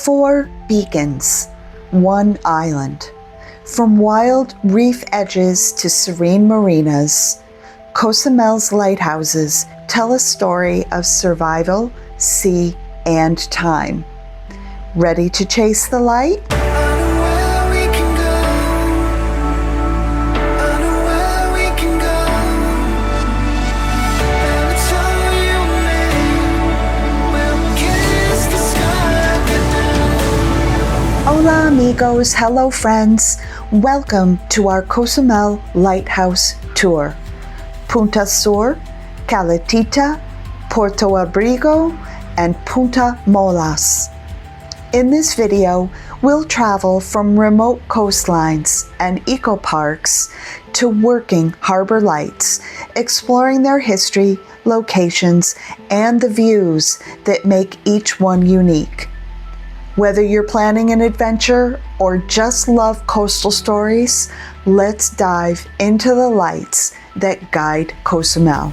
4 beacons, 1 island. From wild reef edges to serene marinas, Cozumel's lighthouses tell a story of survival, sea, and time. Ready to chase the light? Hola amigos, hello friends. Welcome to our Cozumel Lighthouse Tour. Punta Sur, Caletita, Puerto Abrigo, and Punta Molas. In this video, we'll travel from remote coastlines and eco-parks to working harbor lights, exploring their history, locations, and the views that make each one unique. Whether you're planning an adventure or just love coastal stories, let's dive into the lights that guide Cozumel.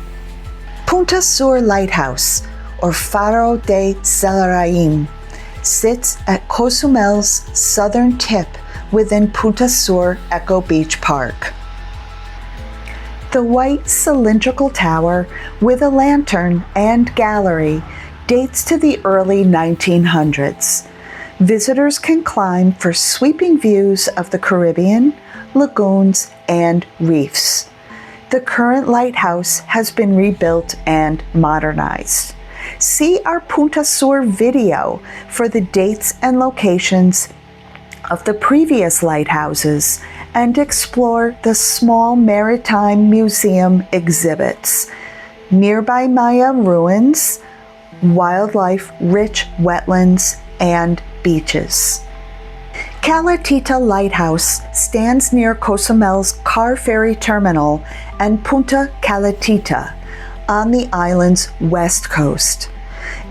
Punta Sur Lighthouse, or Faro de Celaraim, sits at Cozumel's southern tip within Punta Sur Eco Beach Park. The white cylindrical tower with a lantern and gallery dates to the early 1900s. Visitors can climb for sweeping views of the Caribbean, lagoons, and reefs. The current lighthouse has been rebuilt and modernized. See our Punta Sur video for the dates and locations of the previous lighthouses and explore the small maritime museum exhibits, nearby Maya ruins, wildlife-rich wetlands, and beaches. Caletita Lighthouse stands near Cozumel's car ferry terminal and Punta Caletita on the island's west coast.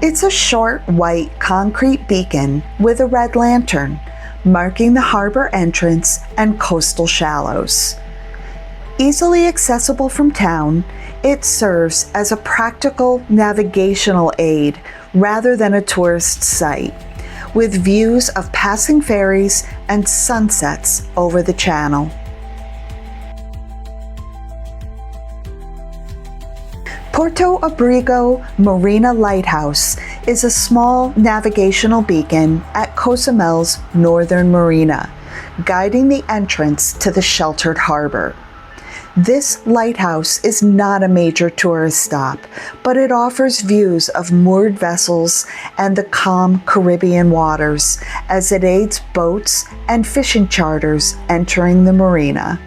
It's a short white concrete beacon with a red lantern, marking the harbor entrance and coastal shallows. Easily accessible from town, it serves as a practical navigational aid rather than a tourist site, with views of passing ferries and sunsets over the channel. Puerto Abrigo Marina Lighthouse is a small navigational beacon at Cozumel's northern marina, guiding the entrance to the sheltered harbor. This lighthouse is not a major tourist stop, but it offers views of moored vessels and the calm Caribbean waters as it aids boats and fishing charters entering the marina.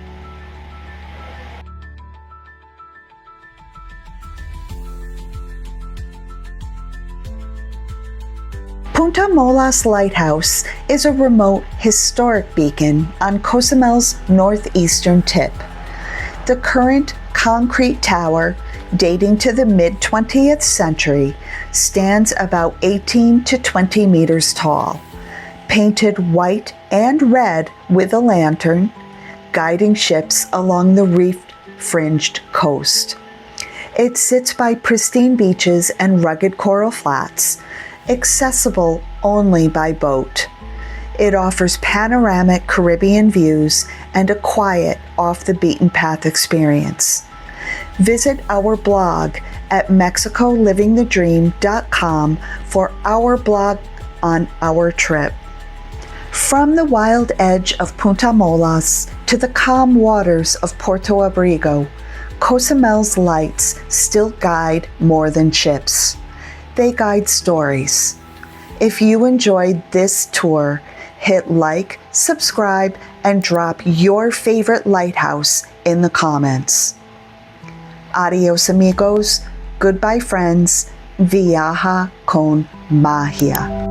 Punta Molas Lighthouse is a remote historic beacon on Cozumel's northeastern tip. The current concrete tower, dating to the mid-20th century, stands about 18 to 20 meters tall, painted white and red with a lantern, guiding ships along the reef-fringed coast. It sits by pristine beaches and rugged coral flats, accessible only by boat. It offers panoramic Caribbean views and a quiet, off-the-beaten-path experience. Visit our blog at mexicolivingthedream.com for our blog on our trip. From the wild edge of Punta Molas to the calm waters of Puerto Abrigo, Cozumel's lights still guide more than ships. They guide stories. If you enjoyed this tour, hit like, subscribe, and drop your favorite lighthouse in the comments. Adios amigos, goodbye friends, viaja con magia.